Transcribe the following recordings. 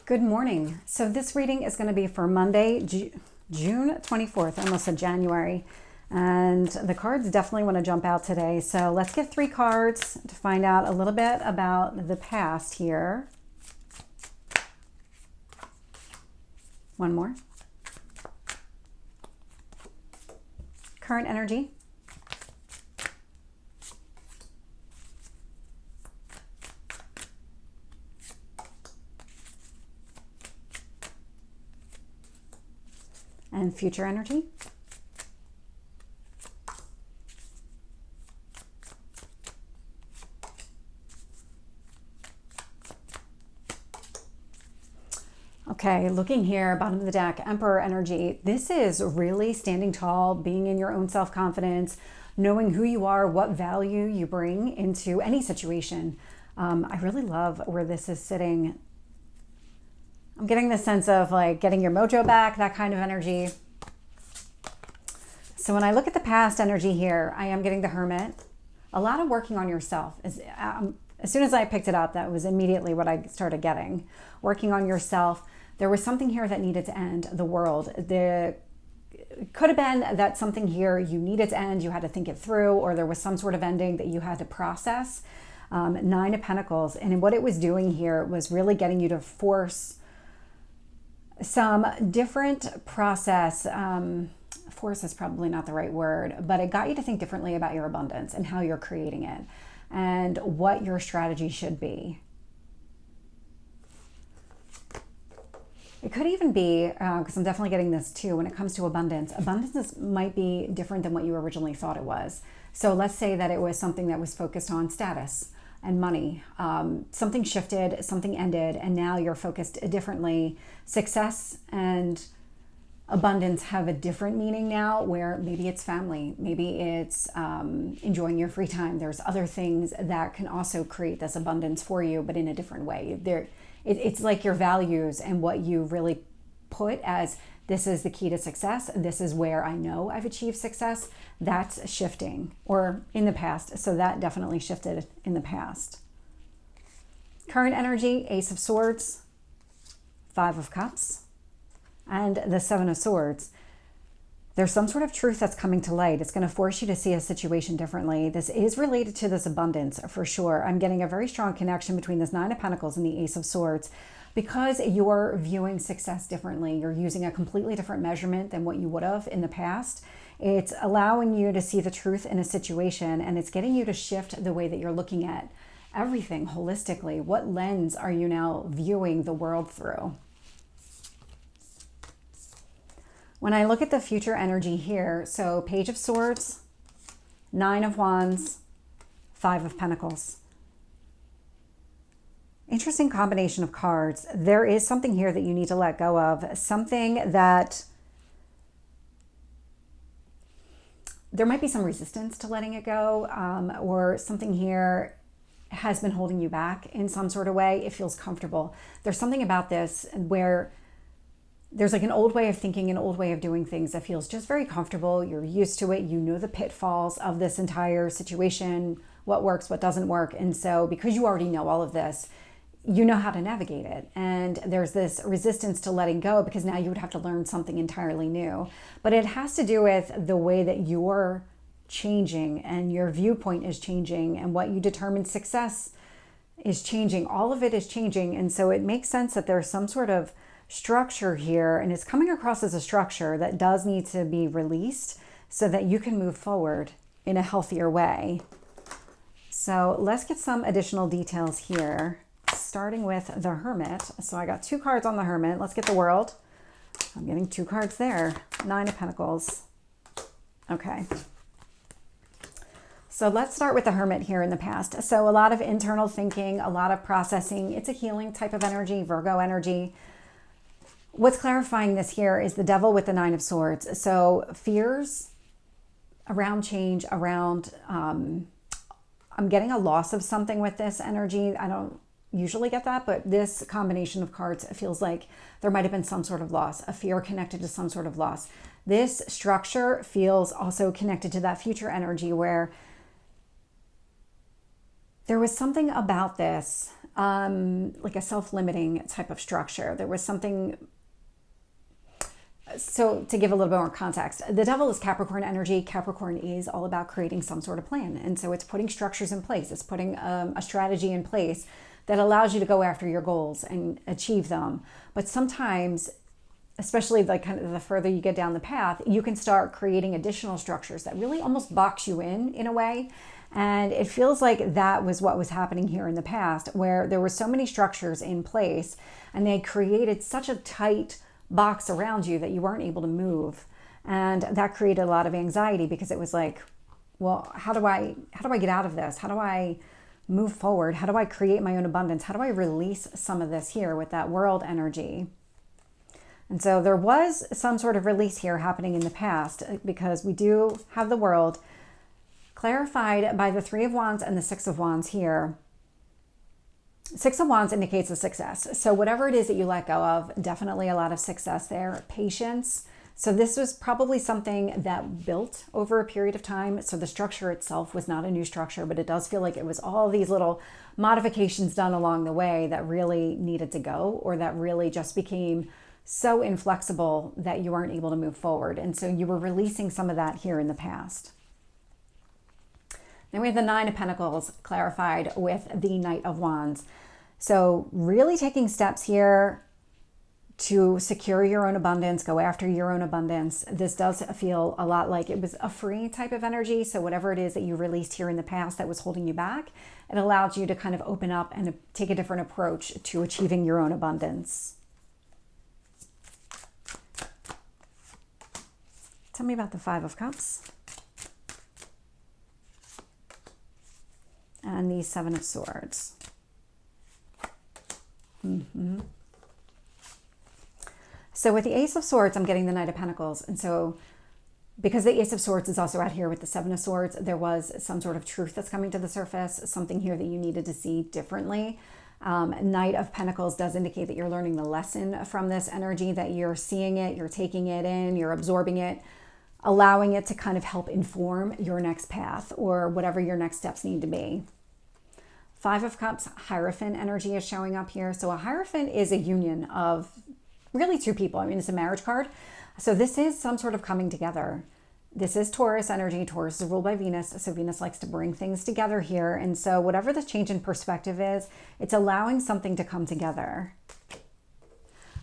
Good morning. So this reading is going to be for Monday, June 24th. I almost said January. And the cards definitely want to jump out today. So let's get 3 cards to find out a little bit about the past here. One more. Current energy. And future energy. Okay, looking here, bottom of the deck, Emperor energy. This is really standing tall, being in your own self-confidence, knowing who you are, what value you bring into any situation. I really love where this is sitting. I'm getting the sense of like getting your mojo back, that kind of energy. So when I look at the past energy here, I am getting the Hermit. A lot of working on yourself. As soon as I picked it up, that was immediately what I started getting. Working on yourself. There was something here that needed to end, the world. It could have been that something here you needed to end, you had to think it through, or there was some sort of ending that you had to process. 9 of Pentacles. And what it was doing here was really getting you to force some different process. Force is probably not the right word, but it got you to think differently about your abundance and how you're creating it and what your strategy should be. It could even be, because I'm definitely getting this too, when it comes to abundance might be different than what you originally thought it was. So let's say that it was something that was focused on status and money. Something shifted, something ended, and now you're focused differently. Success and abundance have a different meaning now, where maybe it's family, maybe it's enjoying your free time. There's other things that can also create this abundance for you, but in a different way. It's like your values and what you really put as this is the key to success. This is where I know I've achieved success. That's shifting, or in the past. So that definitely shifted in the past. Current energy, Ace of Swords, 5 of Cups, and the 7 of Swords. There's some sort of truth that's coming to light. It's going to force you to see a situation differently. This is related to this abundance for sure. I'm getting a very strong connection between this 9 of Pentacles and the Ace of Swords because you're viewing success differently. You're using a completely different measurement than what you would have in the past. It's allowing you to see the truth in a situation, and it's getting you to shift the way that you're looking at everything holistically. What lens are you now viewing the world through? When I look at the future energy here, so Page of Swords, 9 of Wands, 5 of Pentacles. Interesting combination of cards. There is something here that you need to let go of. Something that there might be some resistance to letting it go, or something here has been holding you back in some sort of way. It feels comfortable. There's something about this where there's like an old way of thinking, an old way of doing things that feels just very comfortable. You're used to it. You know the pitfalls of this entire situation, what works, what doesn't work. And so because you already know all of this, you know how to navigate it. And there's this resistance to letting go because now you would have to learn something entirely new. But it has to do with the way that you're changing and your viewpoint is changing and what you determine success is changing. All of it is changing. And so it makes sense that there's some sort of structure here, and it's coming across as a structure that does need to be released so that you can move forward in a healthier way. So let's get some additional details here, starting with the Hermit. So I got 2 cards on the Hermit. Let's get the World. I'm getting 2 cards there. 9 of Pentacles. Okay. So let's start with the Hermit here in the past. So a lot of internal thinking, a lot of processing. It's a healing type of energy, Virgo energy. What's clarifying this here is the Devil with the 9 of Swords. So fears around change, around, I'm getting a loss of something with this energy. I don't usually get that, but this combination of cards feels like there might have been some sort of loss, a fear connected to some sort of loss. This structure feels also connected to that future energy where there was something about this like a self-limiting type of structure. There was something. So to give a little bit more context, the devil is Capricorn energy. Capricorn is all about creating some sort of plan. And so it's putting structures in place. It's putting a strategy in place that allows you to go after your goals and achieve them. But sometimes, especially like kind of the further you get down the path, you can start creating additional structures that really almost box you in a way. And it feels like that was what was happening here in the past, where there were so many structures in place and they created such a tight box around you that you weren't able to move. And that created a lot of anxiety because it was like, well, how do I get out of this? How do I move forward? How do I create my own abundance? How do I release some of this here with that world energy? And so there was some sort of release here happening in the past because we do have the world clarified by the Three of Wands and the Six of Wands here. Six of Wands indicates a success. So whatever it is that you let go of, definitely a lot of success there. Patience. So this was probably something that built over a period of time. So the structure itself was not a new structure, but it does feel like it was all these little modifications done along the way that really needed to go, or that really just became so inflexible that you weren't able to move forward. And so you were releasing some of that here in the past. Then we have the Nine of Pentacles clarified with the Knight of Wands. So really taking steps here to secure your own abundance, go after your own abundance. This does feel a lot like it was a free type of energy. So whatever it is that you released here in the past that was holding you back, it allowed you to kind of open up and take a different approach to achieving your own abundance. Tell me about the Five of Cups. And the Seven of Swords. So with the Ace of Swords, I'm getting the Knight of Pentacles. And so because the Ace of Swords is also out here with the Seven of Swords, there was some sort of truth that's coming to the surface, something here that you needed to see differently. Knight of Pentacles does indicate that you're learning the lesson from this energy, that you're seeing it, you're taking it in, you're absorbing it, allowing it to kind of help inform your next path or whatever your next steps need to be. Five of Cups, Hierophant energy is showing up here. So a Hierophant is a union of really two people. I mean, it's a marriage card. So this is some sort of coming together. This is Taurus energy. Taurus is ruled by Venus. So Venus likes to bring things together here. And so whatever the change in perspective is, it's allowing something to come together.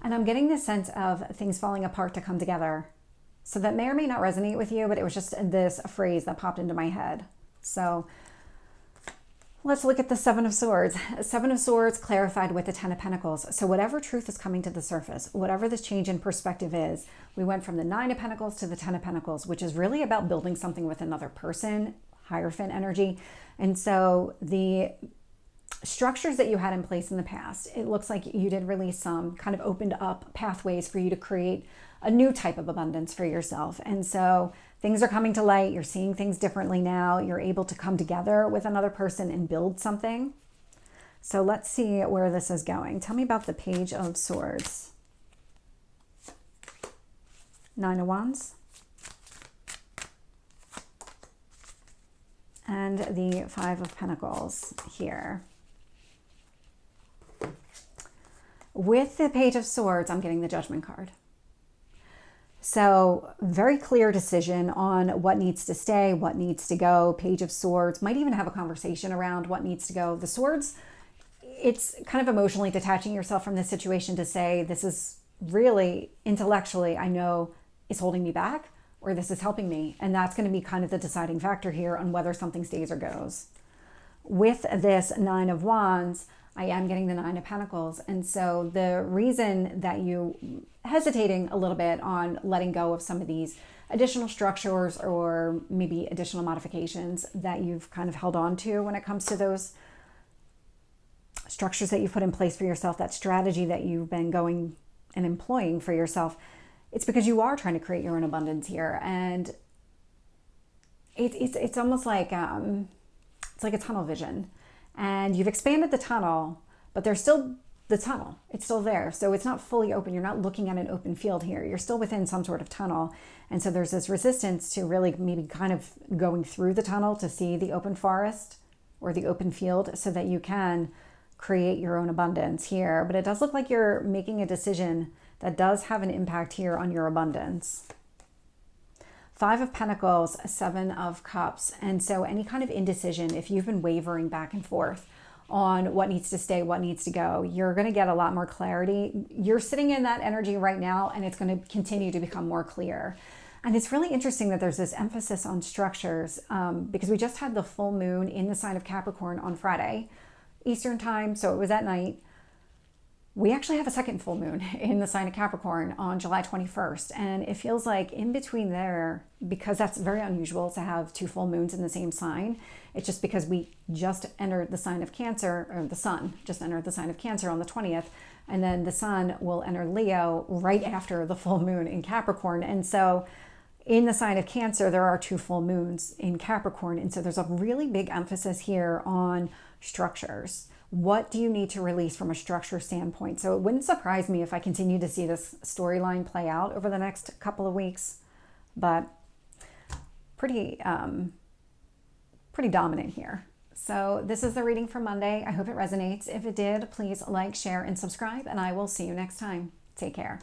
And I'm getting this sense of things falling apart to come together. So that may or may not resonate with you, but it was just this phrase that popped into my head. So let's look at the Seven of Swords. Seven of Swords clarified with the Ten of Pentacles. So whatever truth is coming to the surface, whatever this change in perspective is, we went from the Nine of Pentacles to the Ten of Pentacles, which is really about building something with another person, Hierophant energy. And so the structures that you had in place in the past, it looks like you did release some, kind of opened up pathways for you to create a new type of abundance for yourself. And so things are coming to light. You're seeing things differently now. You're able to come together with another person and build something. So let's see where this is going. Tell me about the Page of Swords. Nine of Wands. And the Five of Pentacles here. With the Page of Swords, I'm getting the Judgment card. So very clear decision on what needs to stay, what needs to go. Page of Swords might even have a conversation around what needs to go. The Swords, it's kind of emotionally detaching yourself from this situation to say, this is really intellectually, I know is holding me back, or this is helping me. And that's going to be kind of the deciding factor here on whether something stays or goes. With this Nine of Wands, I am getting the Nine of Pentacles. And so the reason that you hesitating a little bit on letting go of some of these additional structures or maybe additional modifications that you've kind of held on to when it comes to those structures that you've put in place for yourself, that strategy that you've been going and employing for yourself, it's because you are trying to create your own abundance here. And it's almost like it's like a tunnel vision. And you've expanded the tunnel, but there's still the tunnel. It's still there. So it's not fully open. You're not looking at an open field here. You're still within some sort of tunnel. And so there's this resistance to really maybe kind of going through the tunnel to see the open forest or the open field so that you can create your own abundance here. But it does look like you're making a decision that does have an impact here on your abundance. Five of Pentacles, Seven of Cups. And so any kind of indecision, if you've been wavering back and forth on what needs to stay, what needs to go, you're going to get a lot more clarity. You're sitting in that energy right now, and it's going to continue to become more clear. And it's really interesting that there's this emphasis on structures because we just had the full moon in the sign of Capricorn on Friday, Eastern time. So it was at night. We actually have a second full moon in the sign of Capricorn on July 21st. And it feels like in between there, because that's very unusual to have two full moons in the same sign. It's just because we just entered the sign of Cancer, or the sun just entered the sign of Cancer on the 20th. And then the sun will enter Leo right after the full moon in Capricorn. And so in the sign of Cancer, there are two full moons in Capricorn. And so there's a really big emphasis here on structures. What do you need to release from a structure standpoint? So it wouldn't surprise me if I continue to see this storyline play out over the next couple of weeks, but pretty dominant here. So this is the reading for Monday. I hope it resonates. If it did, please like, share, and subscribe, and I will see you next time. Take care.